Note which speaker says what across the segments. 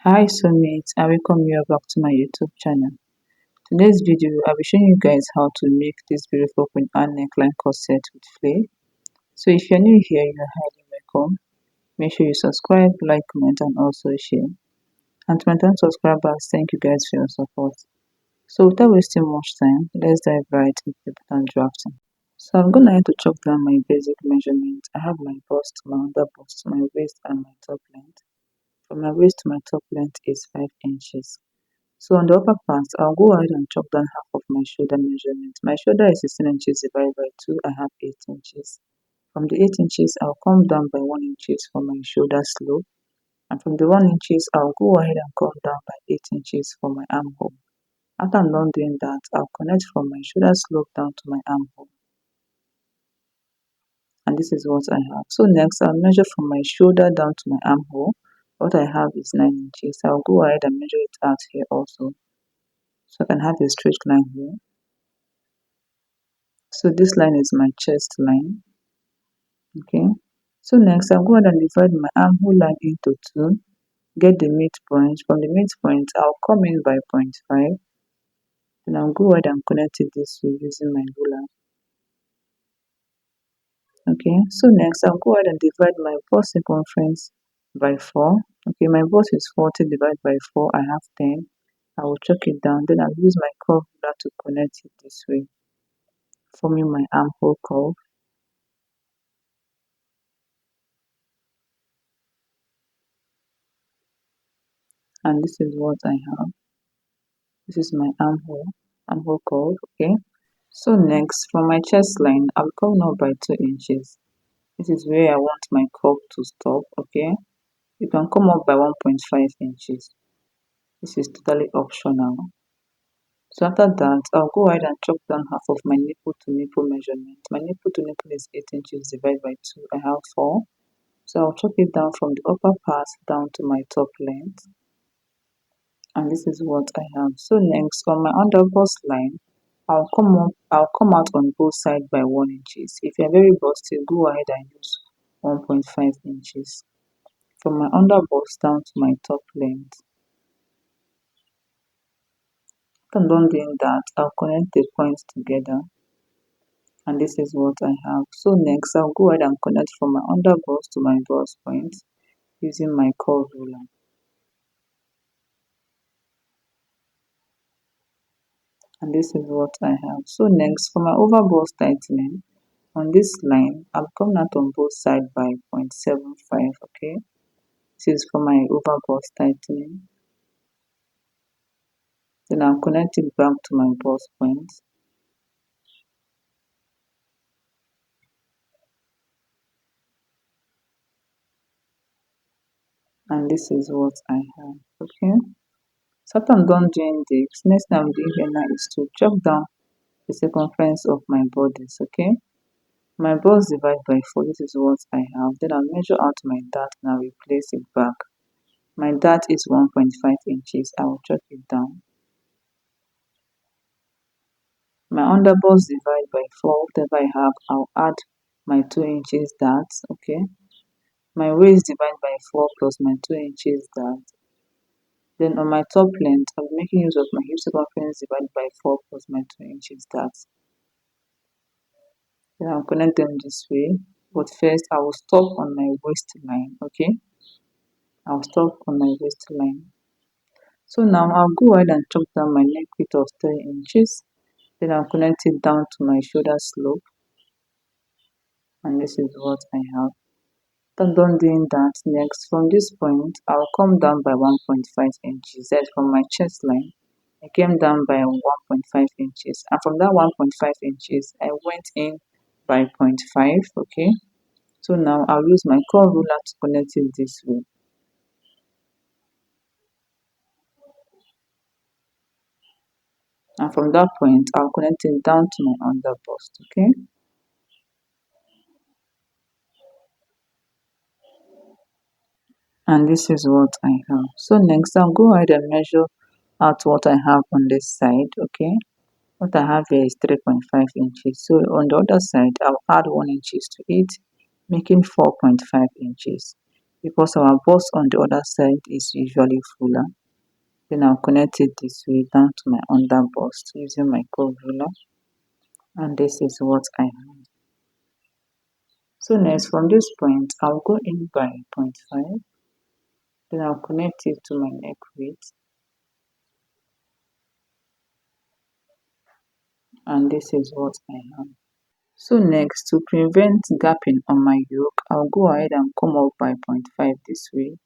Speaker 1: Hi soulmates, I welcome you back to my YouTube channel. Today's video, I'll be showing you guys how to make this beautiful queen Anne neckline corset with flare. So if you're new here, you're highly welcome. Make sure you subscribe, like, comment and also share. And to my 10 subscribers, thank you guys for your support. So without wasting much time, let's dive right into the pattern drafting. So I'm gonna need to chop down my basic measurement. I have my bust, my under bust, my waist and my top length. From my waist to my top length is 5 inches. So on the upper part, I'll go ahead and chop down half of my shoulder measurement. My shoulder is 16 inches divided by 2, I have 8 inches. From the 8 inches, I'll come down by 1 inches for my shoulder slope. And from the 1 inches, I'll go ahead and come down by 8 inches for my armhole. After I'm done doing that, I'll connect from my shoulder slope down to my armhole. And this is what I have. So next, I'll measure from my shoulder down to my armhole. What I have is 9 inches. I'll go ahead and measure it out here also. So I can have a straight line here. So this line is my chest line. Okay. So next I'll go ahead and divide my armhole line into two. Get the midpoint. From the midpoint, I'll come in by 0.5. Then I'll go ahead and connect it this way using my ruler. Okay. So next I'll go ahead and divide my bust circumference by 4. Okay, my bust is 40 divided by 4. I have 10. I will chuck it down. Then I'll use my curve ruler to connect it this way, forming my armhole curve. And this is what I have. This is my armhole curve. Okay. So next, from my chest line, I'll come up by 2 inches. This is where I want my curve to stop. Okay. You can come up by 1.5 inches. This is totally optional. So after that, I'll go ahead and chop down half of my nipple to nipple measurement. My nipple to nipple is 8 inches divided by 2. I have 4. So I'll chop it down from the upper part down to my top length. And this is what I have. So next, on my under bust line, I'll come out on both sides by 1 inches. If you're very busty, go ahead and use 1.5 inches. From my under bust down to my top length. After I'm done doing that, I'll connect the points together. And this is what I have. So next, I'll go ahead and connect from my under bust to my bust point using my curve ruler. And this is what I have. So next, for my over bust tightening, on this line, I'll come out on both sides by 0.75, okay? This is for my over bust tightening. Then I'll connect it back to my bust point. And this is what I have, okay? So after I'm done doing this, next thing I'm doing here now is to chop down the circumference of my bodice, okay? My bust divided by 4, this is what I have. Then I'll measure out my dart and I'll replace it back. My dart is 1.5 inches. I will chop it down. My under bust divided by 4, whatever I have, I'll add my 2 inches dart, okay? My waist divided by 4 plus my 2 inches dart. Then on my top length, I'll be making use of my hip circumference divided by 4 plus my 2 inches dart. Then I'll connect them this way. But first, I will stop on my waistline, okay? I'll stop on my waistline. So now I'll go ahead and chop down my neck width of 3 inches. Then I'll connect it down to my shoulder slope. And this is what I have. After done doing that, next from this point, I'll come down by 1.5 inches. That's from my chest line. I came down by 1.5 inches. And from that 1.5 inches, I went in by 0.5, okay? So now I'll use my curve ruler to connect it this way. And from that point, I'll connect it down to my under bust, okay? And this is what I have. So next, I'll go ahead and measure out what I have on this side, okay? What I have here is 3.5 inches. So on the other side, I'll add 1 inches to it, making 4.5 inches. because our bust on the other side is usually fuller. Then I'll connect it this way down to my under bust using my curve ruler, and this is what I have. So next, from this point I'll go in by 0.5, then I'll connect it to my neck width, and this is what I have. So next, to prevent gapping on my yoke, I'll go ahead and come up by 0.5 this way,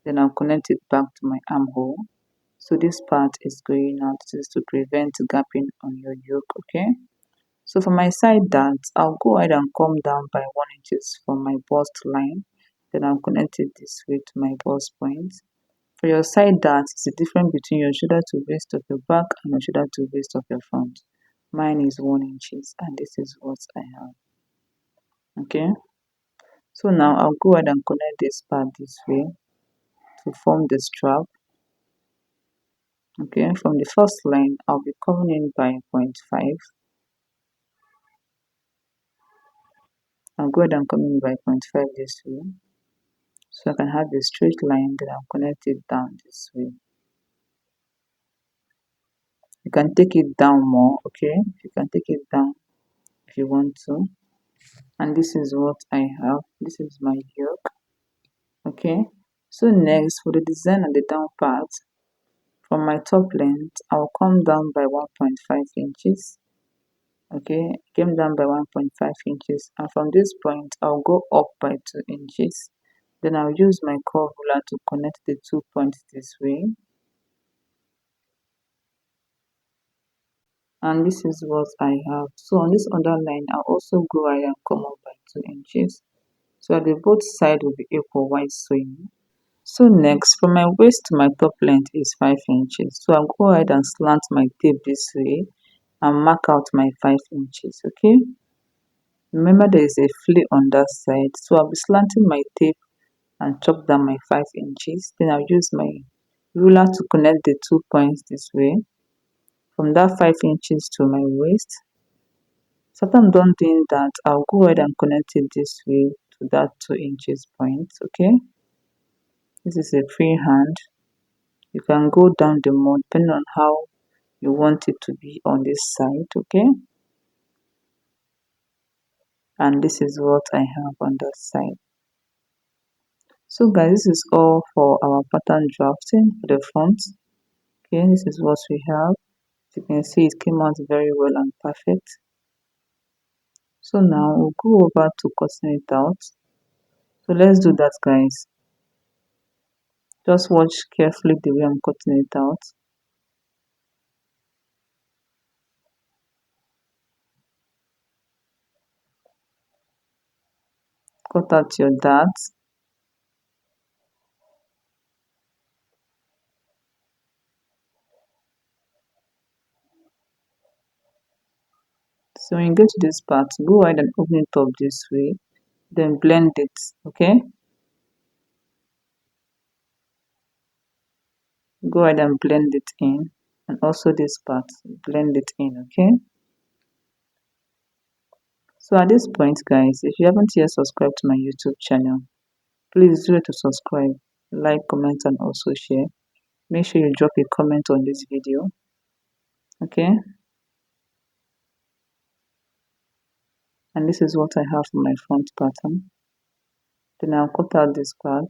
Speaker 1: then I'll connect it back to my armhole. So this part is going out. This is to prevent gapping on your yoke, okay? So for my side dart, I'll go ahead and come down by 1 inch from my bust line, then I'll connect it this way to my bust point. For your side dart, it's the difference between your shoulder to waist of your back and your shoulder to waist of your front. Mine is 1 inch, and this is what I have. Okay, so now I'll go ahead and connect this part this way to form the strap. Okay, from the first line I'll be coming in by 0.5. I'll go ahead and come in by 0.5 this way, so I can have a straight line, then I'll connect it down this way. You can take it down more, okay? You can take it down if you want to. And this is what I have. This is my yoke, okay? So next, for the design of the down part, from my top length I'll come down by 1.5 inches. Okay, came down by 1.5 inches, and from this point I'll go up by 2 inches. Then I'll use my curve ruler to connect the 2 points this way, and this is what I have. So on this other line I'll also go ahead and come up by 2 inches, so that the both side will be equal while sewing. So next, from my waist to my top length is 5 inches, so I'll go ahead and slant my tape this way and mark out my 5 inches. Okay, remember there is a flea on that side, so I'll be slanting my tape and chop down my 5 inches. Then I'll use my ruler to connect the 2 points this way, from that 5 inches to my waist. So after I'm done doing that, I'll go ahead and connect it this way to that 2 inches point. Okay, this is a freehand. You can go down the more depending on how you want it to be on this side. Okay, and this is what I have on that side. So guys, this is all for our pattern drafting for the front. Okay, this is what we have. As you can see, it came out very well and perfect. So now we'll go over to cutting it out. So let's do that, guys. Just watch carefully the way I'm cutting it out. Cut out your darts. So when you get to this part, go ahead and open it up this way, then blend it. Okay, go ahead and blend it in, and also this part, blend it in. Okay, so at this point, guys, if you haven't yet subscribed to my YouTube channel, please do it to subscribe, like, comment, and also share. Make sure you drop a comment on this video. Okay, and this is what I have for my front pattern. Then I'll cut out this part,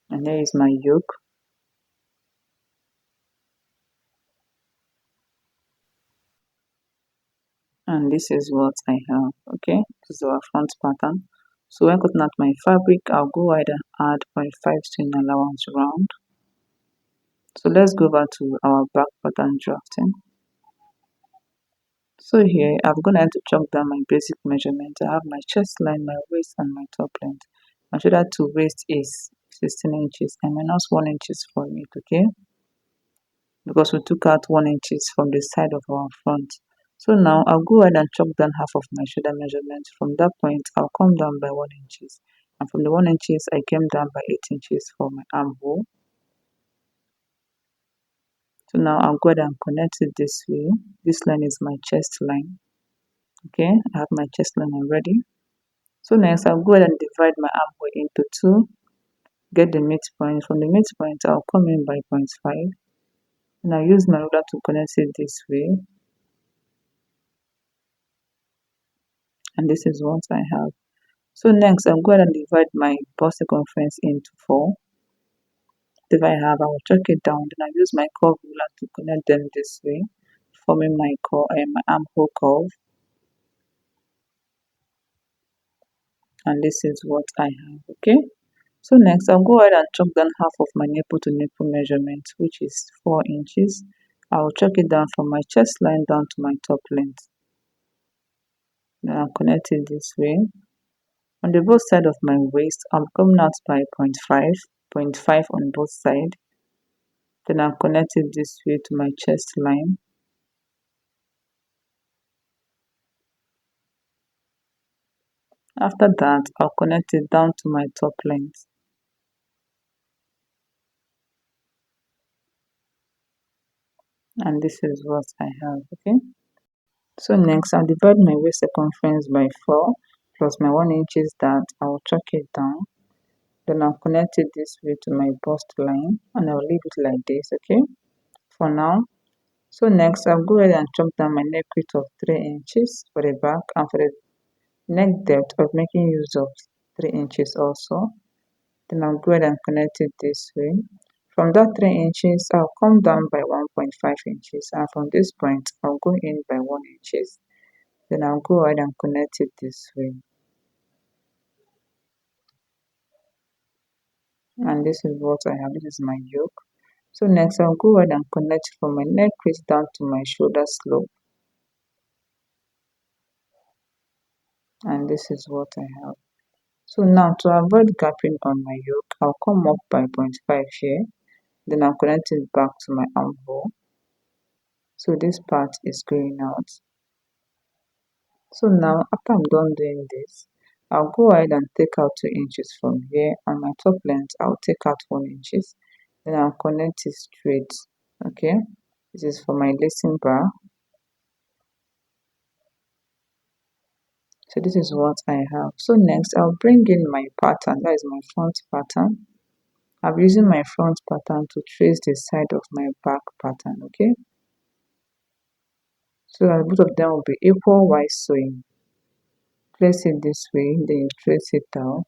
Speaker 1: and there is my yoke. And this is what I have. Okay, this is our front pattern. So when cutting out my fabric, I'll go ahead and add 0.5 string allowance round. So let's go back to our back pattern drafting. So here I'm gonna have to chalk down my basic measurement. I have my chest line, my waist, and my top length. My shoulder to waist is 16 inches and minus 1 inches from it. Okay, because we took out 1 inches from the side of our front. So now I'll go ahead and chop down half of my shoulder measurement. From that point I'll come down by 1 inches, and from the 1 inches I came down by 8 inches for my armhole. So now I'll go ahead and connect it this way. This line is my chest line. Okay, I have my chest line already. So next I'll go ahead and divide my armhole into two, get the midpoint. From the midpoint I'll come in by 0.5 and I'll use my ruler to connect it this way, and this is what I have. So next I'll go ahead and divide my bust circumference into 4. If I have, I will chuck it down, then I use my curve ruler to connect them this way, forming my my armhole curve, and this is what I have. Okay, so next I'll go ahead and chuck down half of my nipple to nipple measurement, which is 4 inches. I will chuck it down from my chest line down to my top length. Then I'll connect it this way. On the both side of my waist, I'm coming out by 0.5 on both sides. Then I'll connect it this way to my chest line. After that, I'll connect it down to my top length. And this is what I have. Okay, so next I'll divide my waist circumference by 4 plus my 1 inches that I'll chuck it down. Then I'll connect it this way to my bust line and I'll leave it like this. Okay, for now. So next I'll go ahead and chop down my neck width of 3 inches for the back, and for the neck depth of making use of 3 inches also. Then I'll go ahead and connect it this way. From that 3 inches, I'll come down by 1.5 inches, and from this point, I'll go in by 1 inches. Then I'll go ahead and connect it this way. And this is what I have. This is my yoke. So next, I'll go ahead and connect from my neck crease down to my shoulder slope. And this is what I have. So now, to avoid gapping on my yoke, I'll come up by 0.5 here. Then I'll connect it back to my armhole. So this part is going out. So now, after I'm done doing this, I'll go ahead and take out 2 inches from here, and my top length, I'll take out 1 inches. Then I'll connect it straight. Okay, this is for my lacing bar. So this is what I have. So next, I'll bring in my pattern. That is my front pattern. I'm using my front pattern to trace the side of my back pattern. Okay, so that both of them will be equal while sewing. Place it this way, then you trace it out.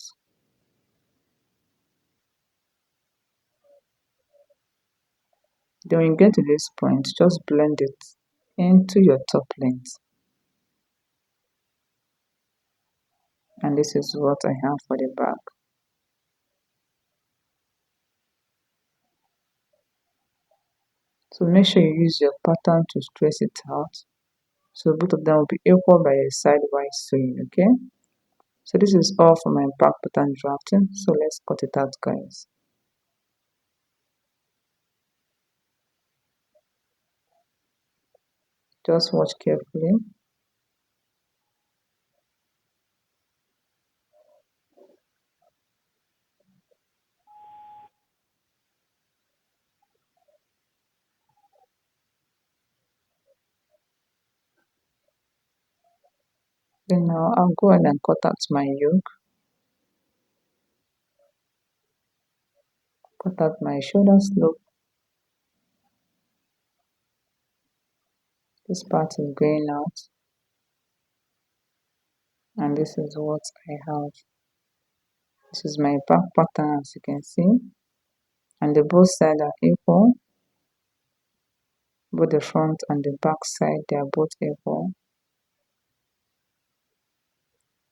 Speaker 1: Then when you get to this point, just blend it into your top length. And this is what I have for the back. So make sure you use your pattern to trace it out. So both of them will be equal by a sidewise sewing, okay? So this is all for my back pattern drafting. So let's cut it out, guys. Just watch carefully. Then now I'll go ahead and cut out my yoke. Cut out my shoulder slope. This part is going out. And this is what I have. This is my back pattern, as you can see. And the both sides are equal. Both the front and the back side, they are both equal.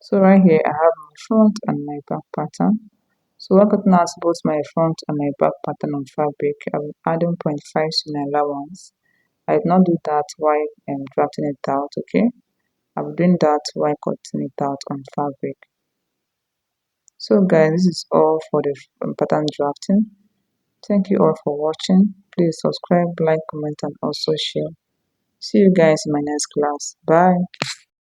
Speaker 1: So right here I have my front and my back pattern. So when cutting out both my front and my back pattern on fabric, I'm adding 0.5 to an allowance. I did not do that while drafting it out, okay? I'm doing that while cutting it out on fabric. So guys, this is all for the pattern drafting. Thank you all for watching. Please subscribe, like, comment, and also share. See you guys in my next class. Bye.